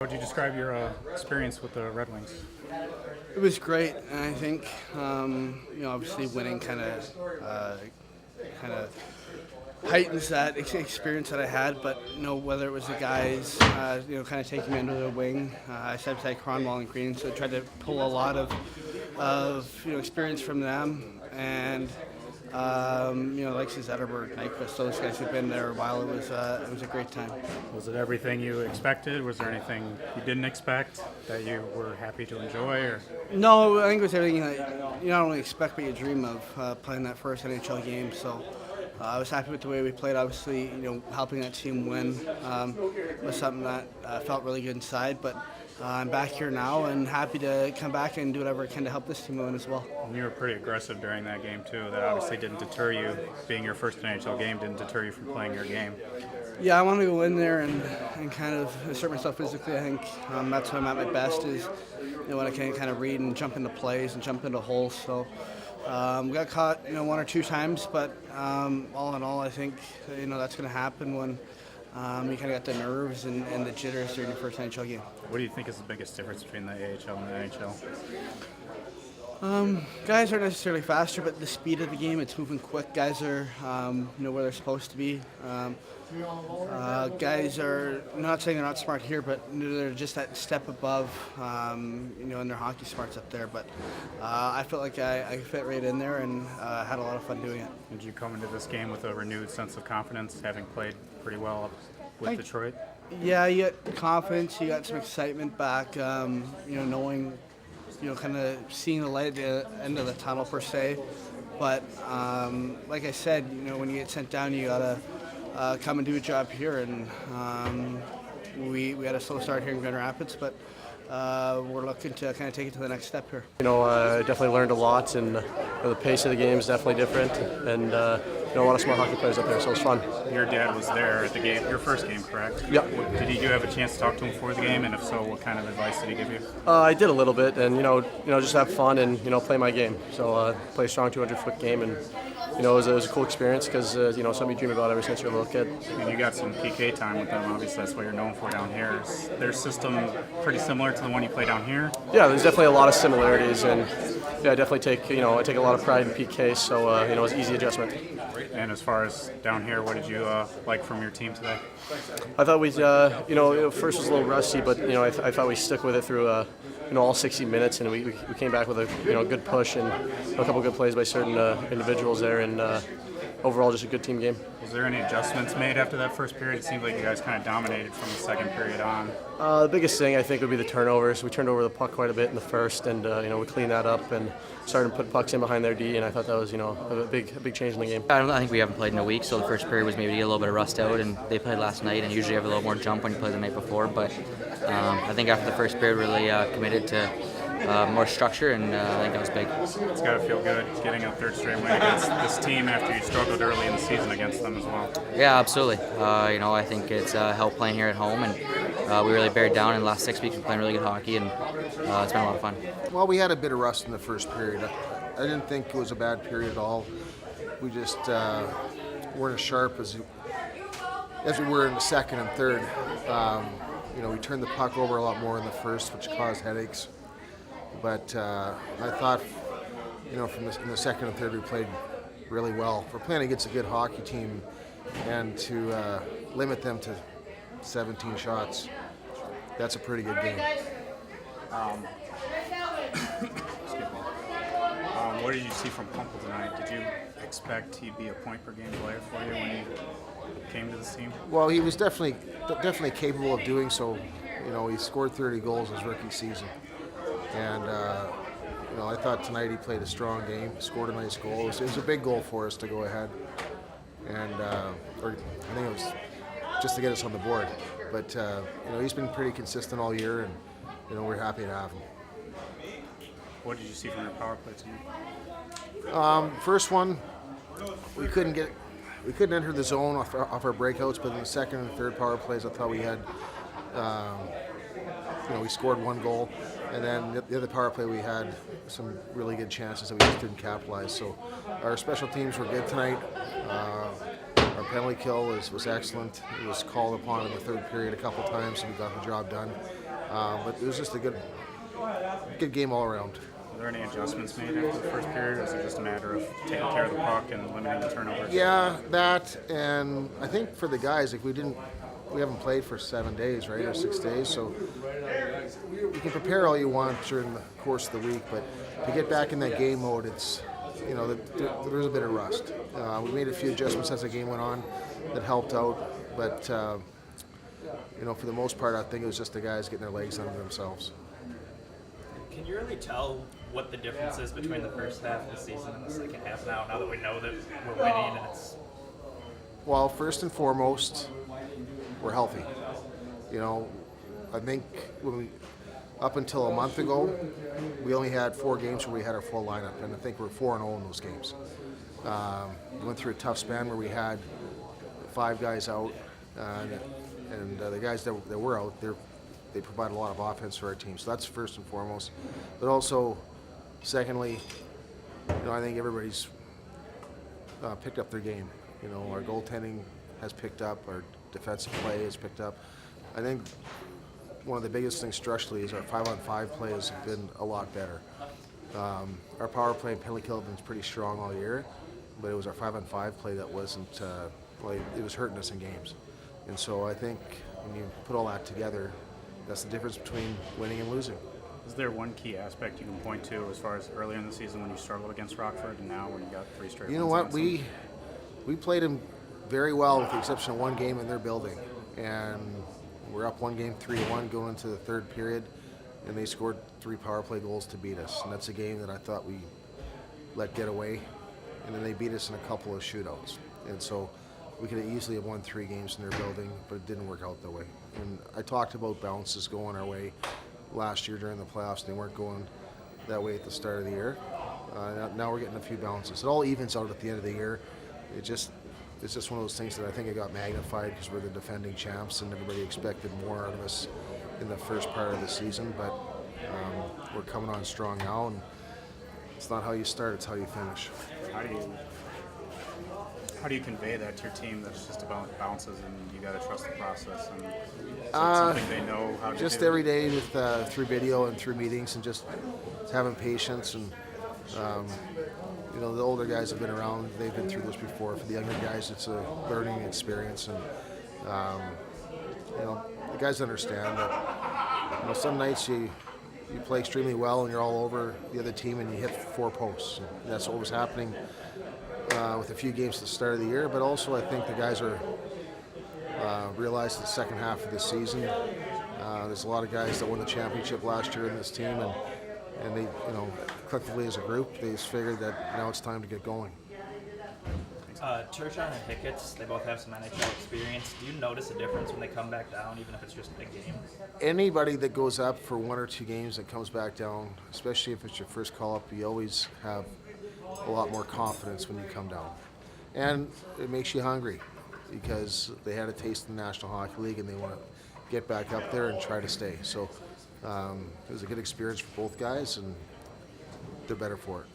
How would you describe your experience with the Red Wings? It was great, and I think obviously winning kind of heightens that experience that I had. But whether it was the guys kind of taking me under their wing, I said to Cronwall and Green, so I tried to pull a lot of experience from them and. Alexis Zetterberg, Nyquist, those guys who've been there a while. It was a great time. Was it everything you expected? Was there anything you didn't expect that you were happy to enjoy? Or No, I think it was everything that you not only expect but you dream of playing that first NHL game. So I was happy with the way we played. Obviously, helping that team win was something that felt really good inside. But I'm back here now and happy to come back and do whatever I can to help this team win as well. you were pretty aggressive during that game too. That obviously didn't deter you. Being your first NHL game didn't deter you from playing your game. Yeah, I want to go in there and kind of assert myself physically. I think that's when I'm at my best is when I can kind of read and jump into plays and jump into holes. So we got caught one or two times, but all in all, I think that's going to happen when you kind of got the nerves and the jitters during your first NHL game. What do you think is the biggest difference between the AHL and the NHL? Guys aren't necessarily faster, but the speed of the game, it's moving quick. Guys are where they're supposed to be. Guys are not saying they're not smart here, but they're just that step above, in their hockey smarts up there. But I felt like I fit right in there and had a lot of fun doing it. Did you come into this game with a renewed sense of confidence, having played pretty well with Detroit? Yeah, you got confidence, you got some excitement back, knowing, kind of seeing the light at the end of the tunnel per se. But like I said, when you get sent down, you gotta come and do a job here. And we had a slow start here in Grand Rapids, but we're looking to kind of take it to the next step here. I definitely learned a lot, and the pace of the game is definitely different, and a lot of smart hockey players up there, so it was fun. Your dad was there at the game, your first game, correct? Yep. Did you have a chance to talk to him before the game, and if so, what kind of advice did he give you? I did a little bit, and just have fun and play my game. So play a strong 200-foot game, and it was a cool experience because something you dream about ever since you're a little kid. And you got some PK time with them. Obviously, that's what you're known for down here. Is their system pretty similar to the one you play down here? Yeah, there's definitely a lot of similarities, and I definitely take I take a lot of pride in PK, so it was an easy adjustment. And as far as down here, what did you like from your team today? I thought we, first was a little rusty, but I thought we stuck with it through all 60 minutes, and we came back with a good push and a couple good plays by certain individuals there, and overall just a good team game. Was there any adjustments made after that first period? It seemed like you guys kind of dominated from the second period on. The biggest thing I think would be the turnovers. We turned over the puck quite a bit in the first, and we cleaned that up and started to put pucks in behind their D, and I thought that was a big change in the game. I think we haven't played in a week, so the first period was maybe to get a little bit of rust out, and they played last night, and usually you have a little more jump when you play the night before. But I think after the first period, really committed to more structure, and I think that was big. It's got to feel good getting a third straight win against this team after you struggled early in the season against them as well. Yeah, absolutely. I think it's helped playing here at home, and we really bared down in the last 6 weeks. We're playing really good hockey, and it's been a lot of fun. Well, we had a bit of rust in the first period. I didn't think it was a bad period at all. We just weren't as sharp as we were in the second and third. We turned the puck over a lot more in the first, which caused headaches. But I thought, in the second and third, we played really well. We're playing against a good hockey team, and to limit them to 17 shots, that's a pretty good game. Excuse me. What did you see from Pumpel tonight? Did you expect he'd be a point-per-game player for you when he came to this team? Well, he was definitely capable of doing so. He scored 30 goals his rookie season. And, I thought tonight he played a strong game, scored a nice goal. It was a big goal for us to go ahead. And, I think it was just to get us on the board. But, he's been pretty consistent all year, and, we're happy to have him. What did you see from your power play tonight? First one, we couldn't enter the zone off our breakouts, but in the second and third power plays, I thought we had, we scored one goal, and then the other power play we had some really good chances that we just didn't capitalize. So our special teams were good tonight. Our penalty kill was excellent. It was called upon in the third period a couple times, and we got the job done. But it was just a good game all around. Were there any adjustments made after the first period, or is it just a matter of taking care of the puck and limiting the turnovers? Yeah, that, and I think for the guys, like we haven't played for 7 days, right, or 6 days, so you can prepare all you want during the course of the week, but to get back in that game mode, it's, there's a bit of rust. We made a few adjustments as the game went on that helped out, but for the most part, I think it was just the guys getting their legs under themselves. Can you really tell what the difference is between the first half of the season and the second half now that we know that we're winning and it's... Well, first and foremost, we're healthy. I think up until a month ago, we only had 4 games where we had our full lineup, and I think we're 4-0 in those games. We went through a tough span where we had 5 guys out, and the guys that were out, they provide a lot of offense for our team. So that's first and foremost. But also, secondly, I think everybody's picked up their game. Our goaltending has picked up, our defensive play has picked up. I think one of the biggest things structurally is our 5-on-5 play has been a lot better. Our power play and penalty kill have been pretty strong all year, but it was our 5-on-5 play that wasn't, it was hurting us in games. And so I think when you put all that together, that's the difference between winning and losing. Is there one key aspect you can point to as far as earlier in the season when you struggled against Rockford and now when you got 3 straight? You know what? We played them very well with the exception of one game in their building. And we're up 1 game 3-1 going into the third period, and they scored 3 power play goals to beat us. And that's a game that I thought we let get away. And then they beat us in a couple of shootouts. And so we could have easily have won 3 games in their building, but it didn't work out that way. And I talked about bounces going our way last year during the playoffs. They weren't going that way at the start of the year. Now we're getting a few bounces. It all evens out at the end of the year. It's just one of those things that I think it got magnified because we're the defending champs and everybody expected more out of us in the first part of the season. But we're coming on strong now, and it's not how you start, it's how you finish. How do you convey that to your team that it's just about bounces and you got to trust the process? And is it something they know how to just do? every day with through video and through meetings and just having patience and the older guys have been around, they've been through this before. For the younger guys, it's a learning experience, and the guys understand that some nights you play extremely well and you're all over the other team and you hit 4 posts. And that's what was happening with a few games at the start of the year, but also I think the guys are realized the second half of the season. There's a lot of guys that won the championship last year in this team, and they, collectively as a group, they just figured that now it's time to get going. Turgeon and Hickett's, they both have some NHL experience. Do you notice a difference when they come back down, even if it's just a game? Anybody that goes up for 1 or 2 games that comes back down, especially if it's your first call-up, you always have a lot more confidence when you come down. And it makes you hungry because they had a taste in the National Hockey League and they want to get back up there and try to stay. So it was a good experience for both guys, and they're better for it.